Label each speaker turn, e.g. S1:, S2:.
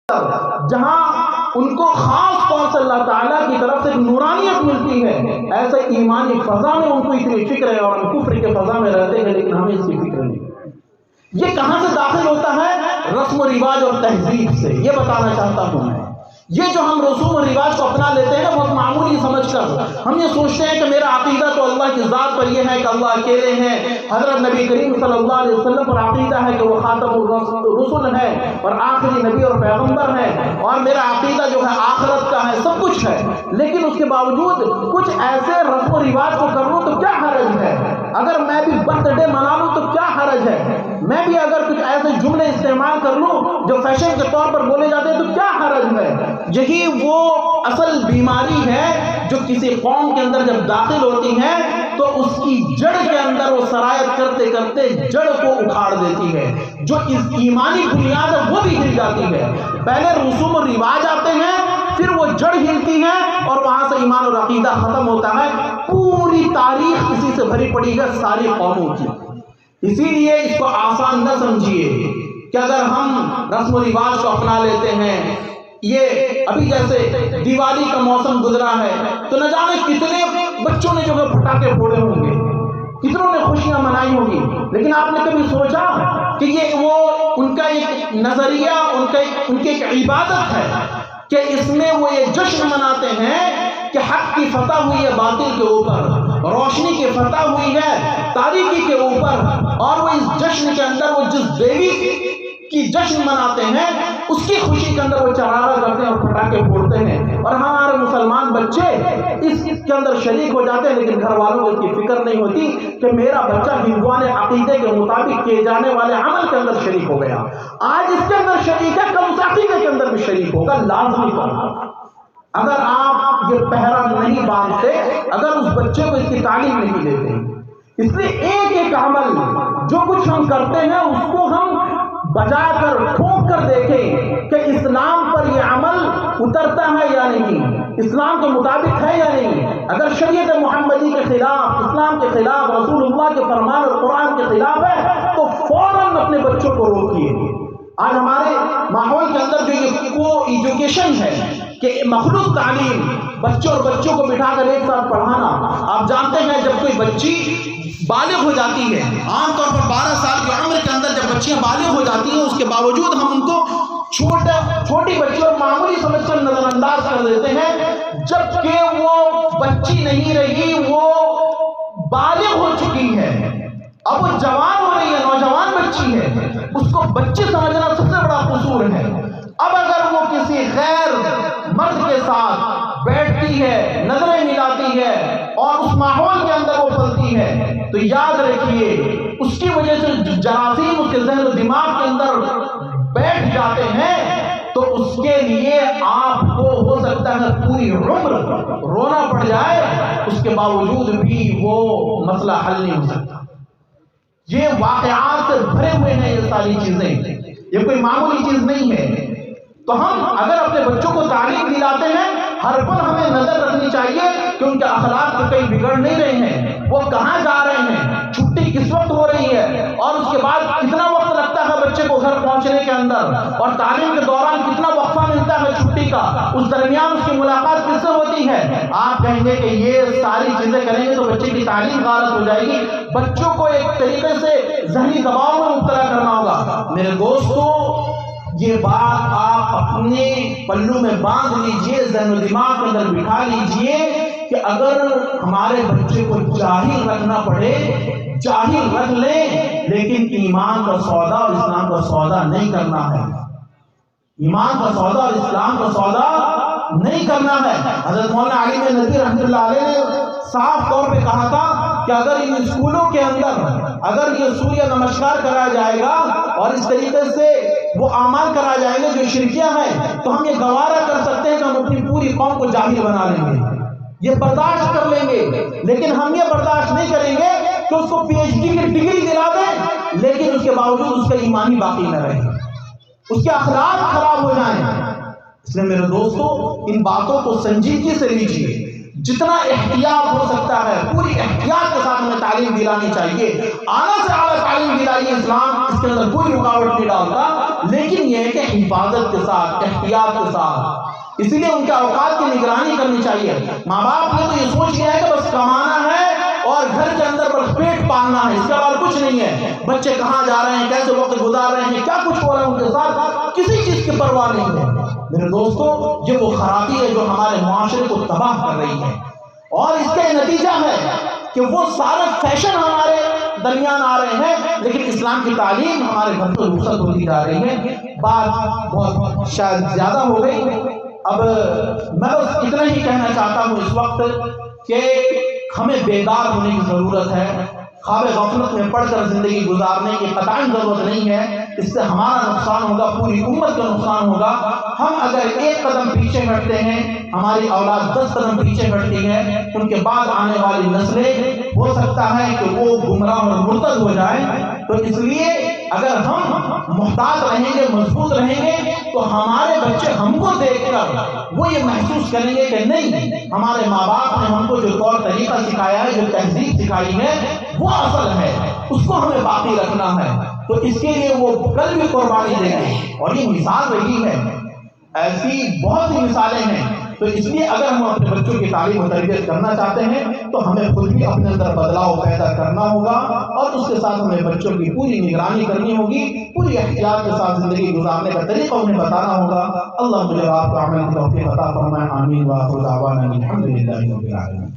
S1: جہاں ان کو خاص طور سے اللہ تعالیٰ کی طرف سے نورانیت ملتی ہے، ایسے ایمانی فضا میں ان کو اتنی فکر ہے، اور ہم کفر کے فضا میں رہتے ہیں لیکن ہمیں اس کی فکر نہیں۔ یہ کہاں سے داخل ہوتا ہے؟ رسم و رواج اور تہذیب سے۔ یہ بتانا چاہتا ہوں میں، یہ جو ہم رسوم و رواج کو اپنا لیتے ہیں بہت معمولی سمجھ کر، ہم یہ سوچتے ہیں کہ میرا عقیدہ تو اللہ کی ذات پر یہ ہے کہ اللہ اکیلے ہیں، حضرت نبی کریم صلی اللہ علیہ وسلم پر عقیدہ ہے کہ وہ خاتم الرسل ہے اور آخری نبی اور پیغمبر ہے، اور میرا عقیدہ جو ہے آخرت کا ہے، سب کچھ ہے، لیکن اس کے باوجود کچھ ایسے رسم و رواج کو کر لوں تو کیا حرج ہے؟ اگر میں بھی برتھ ڈے منا لوں تو کیا حرج ہے؟ میں بھی اگر کچھ ایسے جملے استعمال کر لوں جو فیشن کے طور پر بولے جاتے ہیں تو کیا حرج ہے؟ یہی وہ اصل بیماری ہے جو کسی قوم کے اندر جب داخل ہوتی ہے تو اس کی جڑ کے اندر وہ سرایت کرتے کرتے جڑ کو اکھاڑ دیتی ہے، جو اس ایمانی بنیاد ہے وہ بھی گر جاتی ہے۔ پہلے رسوم و رواج آتے ہیں، پھر وہ جڑ ہلتی ہے اور وہاں سے ایمان اور عقیدہ ختم ہوتا ہے۔ پوری تاریخ اسی سے بھری پڑی ہے ساری قوموں کی۔ اسی لیے اس کو آسان نہ سمجھیے کہ اگر ہم رسم و رواج کو اپنا لیتے ہیں، یہ ابھی جیسے دیوالی کا موسم گزرا ہے تو نہ جانے کتنے بچوں نے جو ہے پٹاخے پھوڑے ہوں گے، کتنوں نے خوشیاں منائی ہوگی، لیکن آپ نے کبھی سوچا کہ یہ وہ ان کا ایک نظریہ، ان کی ایک عبادت ہے کہ اس میں وہ یہ جشن مناتے ہیں کہ حق کی فتح ہوئی ہے باطل کے اوپر، روشنی کی فتح ہوئی ہے تاریکی کے اوپر، اور وہ اس جشن کے اندر وہ جس دیوی کی جشن مناتے ہیں اس کی خوشی کے اندر وہ چرارا کرتے ہیں اور پٹاخے پھوڑتے ہیں، اور ہمارے مسلمان بچے اس کے اندر شریک ہو جاتے ہیں، لیکن گھر والوں کو اس کی فکر نہیں ہوتی کہ میرا بچہ ہندوان عقیدے کے مطابق کیے جانے والے عمل کے اندر شریک ہو گیا، آج اس کے اندر شریک ہے، کل اس عقیدے کے اندر بھی شریک ہوگا، لازمی ہوگا۔ اگر آپ یہ پہرا نہیں باندھتے، اگر اس بچے کو اس کی تعلیم نہیں دیتے، اس لیے ایک ایک عمل جو کچھ ہم کرتے ہیں اس کو ہم بجا کر ٹھوک کر دیکھیں کہ اسلام پر یہ عمل اترتا ہے یا نہیں، اسلام کے مطابق ہے یا نہیں۔ اگر شریعت محمدی کے خلاف، اسلام کے خلاف، رسول اللہ کے فرمان اور قرآن کے خلاف ہے تو فوراً اپنے بچوں کو روکیے۔ آج ہمارے ماحول کے اندر جو یہ کو ایجوکیشن ہے کہ مخلوط تعلیم، بچوں اور بچوں کو بٹھا کر ایک ساتھ پڑھانا، آپ جانتے ہیں جب کوئی بچی بالغ ہو جاتی ہے، عام طور پر 12 سال کی عمر کے اندر جب بچیاں بالغ ہو جاتی ہیں، اس کے باوجود ہم ان کو چھوٹی بچی اور معمولی سمجھ کر نظر انداز کر دیتے ہیں، جبکہ وہ بچی نہیں رہی، وہ بالغ ہو چکی ہے، اب وہ جوان ہو رہی ہے، نوجوان بچی ہے، اس کو بچی سمجھنا سب سے بڑا قصور ہے۔ اب اگر وہ کسی غیر مرد کے ساتھ بیٹھتی ہے، نظریں ملاتی ہے اور اس ماحول کے اندر وہ پلتی ہے تو یاد رکھیے اس کی وجہ سے جراثیم اس کے ذہن و دماغ کے اندر بیٹھ جاتے ہیں، تو اس کے لیے آپ کو ہو سکتا ہے پوری عمر رونا پڑ جائے، اس کے باوجود بھی وہ مسئلہ حل نہیں ہو سکتا۔ یہ واقعات سے بھرے ہوئے ہیں یہ ساری چیزیں، یہ کوئی معمولی چیز نہیں ہے۔ تو ہم اگر اپنے بچوں کو تعلیم دلاتے ہیں، ہر پل ہمیں نظر رکھنی چاہیے کہ ان کے اخلاق تو کہیں بگڑ نہیں رہے ہیں، وہ کہاں جا رہے ہیں، چھٹی کس وقت ہو رہی ہے، اور اس کے بعد کتنا وقت لگتا ہے بچے کو گھر پہنچنے کے اندر، اور تعلیم کے دوران کتنا وقفہ ملتا ہے چھٹی کا، اس درمیان اس کی ملاقات کس سے ہوتی ہے۔ آپ کہیں گے کہ یہ ساری چیزیں کریں گے تو بچے کی تعلیم غارت ہو جائے گی، بچوں کو ایک طریقے سے ذہنی دباؤ میں مبتلا کرنا ہوگا۔ میرے دوستو، یہ بات آپ اپنے پلوں میں باندھ لیجئے، ذہن و دماغ کے اندر بٹھا لیجئے کہ اگر ہمارے بچے کو جاہل رکھنا پڑے، جاہل رکھ لیں، لیکن ایمان کا سودا اور اسلام کا سودا نہیں کرنا ہے، ایمان کا سودا اور اسلام کا سودا نہیں کرنا ہے۔ حضرت مولانا علی ندوی رحمۃ اللہ علیہ نے صاف طور پہ کہا تھا کہ اگر ان اسکولوں کے اندر اگر یہ سوریہ نمسکار کرایا جائے گا اور اس طریقے سے وہ اعمال کرایا جائیں گے جو شرکیہ ہیں، تو ہم یہ گوارا کر سکتے ہیں کہ ہم اپنی پوری قوم کو جاہل بنا لیں گے، یہ برداشت کر لیں گے، لیکن ہم یہ برداشت نہیں کریں گے کہ اس کو پی ایچ ڈی کی ڈگری دلا دیں لیکن اس کے باوجود اس کا ایمانی باقی نہ رہے، اس کے اخلاق خراب ہو جائیں۔ اس لیے میرے دوستو، ان باتوں کو سنجیدگی سے لیجیے۔ جتنا احتیاط ہو سکتا ہے پوری احتیاط کے ساتھ ہمیں تعلیم دلانی چاہیے. اعلیٰ سے اعلیٰ تعلیم دلائیے، اسلام اس کے اندر کوئی رکاوٹ نہیں ڈالتا، لیکن یہ ہے کہ حفاظت کے ساتھ، احتیاط کے ساتھ. اسی لیے ان کے اوقات کی نگرانی کرنی چاہیے. ماں باپ نے تو یہ سوچ لیا ہے کہ بس کمانا ہے اور گھر کے اندر بس پیٹ پالنا ہے، اس کے بعد کچھ نہیں ہے. بچے کہاں جا رہے ہیں، کیسے وقت گزار رہے ہیں، کیا کچھ ہو رہا ہے ان کے ساتھ، کسی چیز کی پرواہ نہیں ہے. میرے دوستو، یہ وہ خرابی ہے جو ہمارے معاشرے کو تباہ کر رہی ہے، اور اس کا نتیجہ ہے کہ وہ سارے فیشن ہمارے درمیان آ رہے ہیں، لیکن اسلام کی تعلیم ہمارے گھر سے رخصت ہوتی جا رہی ہے. بات بہت شاید زیادہ ہو گئی، اب میں بس اتنا ہی کہنا چاہتا ہوں اس وقت کہ ہمیں بیدار ہونے کی ضرورت ہے. خواب غفلت میں پڑھ کر زندگی گزارنے کی قطعاً ضرورت نہیں ہے. اس سے ہمارا نقصان ہوگا، پوری امت کا نقصان ہوگا. ہم اگر ایک قدم پیچھے ہٹتے ہیں، ہماری اولاد 10 قدم پیچھے ہٹتی ہے، ان کے بعد آنے والی نسلیں ہو سکتا ہے کہ وہ گمراہ اور مرتد ہو جائیں. تو اس لیے اگر ہم محتاط رہیں گے، مضبوط رہیں گے، تو ہمارے بچے ہم کو دیکھ کر وہ یہ محسوس کریں گے کہ نہیں، ہمارے ماں باپ نے ہم کو جو طور طریقہ سکھایا ہے، جو تہذیب سکھائی ہے، وہ اصل ہے، اس کو ہمیں باقی رکھنا ہے. تو اس کے لیے وہ کل بھی قربانی دیں گے، اور یہ مثال رہی ہے. ایسی بہت سی مثالیں ہیں. تو اس لیے اگر ہم اپنے بچوں کی تعلیم و تربیت کرنا چاہتے ہیں تو ہمیں خود بھی اپنے اندر بدلاؤ پیدا کرنا ہوگا، اور اس کے ساتھ ہمیں بچوں کی پوری نگرانی کرنی ہوگی، پوری احتیاط کے ساتھ زندگی گزارنے کا طریقہ انہیں بتانا ہوگا. اللہ مجھے آپ کو عمل کی توفیق عطا فرمائے. آمین. وآخر دعوانا الحمدللہ رب العالمین.